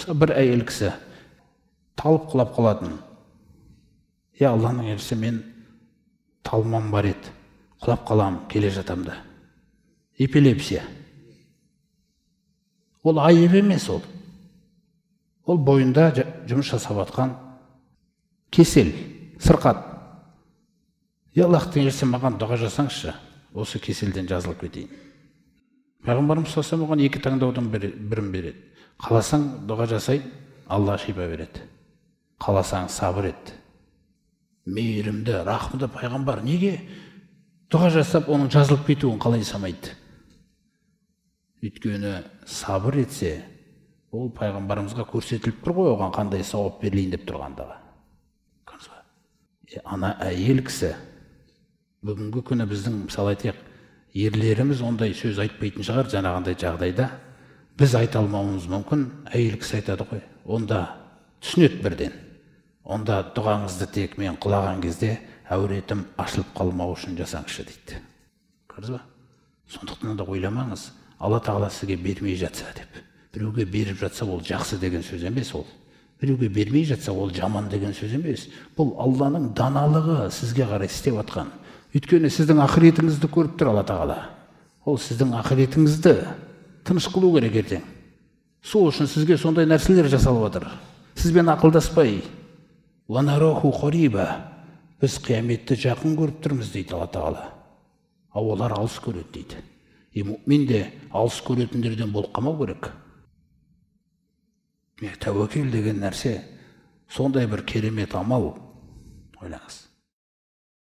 бір әйел кісі талып құлап қалатын. Алланың елшісі, мен талмам бар еді, құлап қалам, келе жатамда. Эпилепсия. Ол айып емес ол. Ол бойында жұмыс жасап атқан кесел, сырқат. Аллахтың елшісі, маған дұға жасаңызшы, осы кеселден жазылып кетейін. Пайғамбарымыз саллаллаху алейхи оған екі таңдаудың бірін береді. Қаласаң дұға жасай, Алла шипа береді. Қаласаң сабыр ет. Мейірімді, рахымды пайғамбар неге дұға жасап, оның жазылып кетуін қалай санайды? Өйткені сабыр етсе, ол пайғамбарымызға көрсетіліп тұр ғой, оған қандай сауап берілейін деп тұрғандағы. Ана әйел кісі, бүгінгі күні біздің, мысалы айтайық, ерлеріміз ондай сөз айтпайтын шығар, жаңағындай жағдайда біз айта алмауымыз мүмкін, әйел кісі айтады ғой, онда түсінеді бірден. Онда дұғаңызды тек мен құлаған кезде әуретім ашылып қалмау үшін жасаңызшы дейді. Көрдіңіз ба? Сондықтан да ойламаңыз, Алла тағала сізге бермей жатса деп. Біреуге беріп жатса, ол жақсы деген сөз емес ол. Біреуге бермей жатса, ол жаман деген сөз емес. Бұл Алланың даналығы сізге қарай істеп атқан. Өйткені сіздің ақыретіңізді көріп тұр Алла тағала. Ол сіздің ақыретіңізді тыныш қылу керек ертең. Сол үшін сізге сондай нәрселер жасалып жатыр. Сізбен ақылдаспай, «Ванараху қариба», біз қияметті жақын көріп тұрмыз дейді Алла тағала. Олар алыс көреді дейді. Мұмин де алыс көретіндерден болып қалмау керек. Тәуекел деген нәрсе сондай бір керемет амал. Ойлаңыз.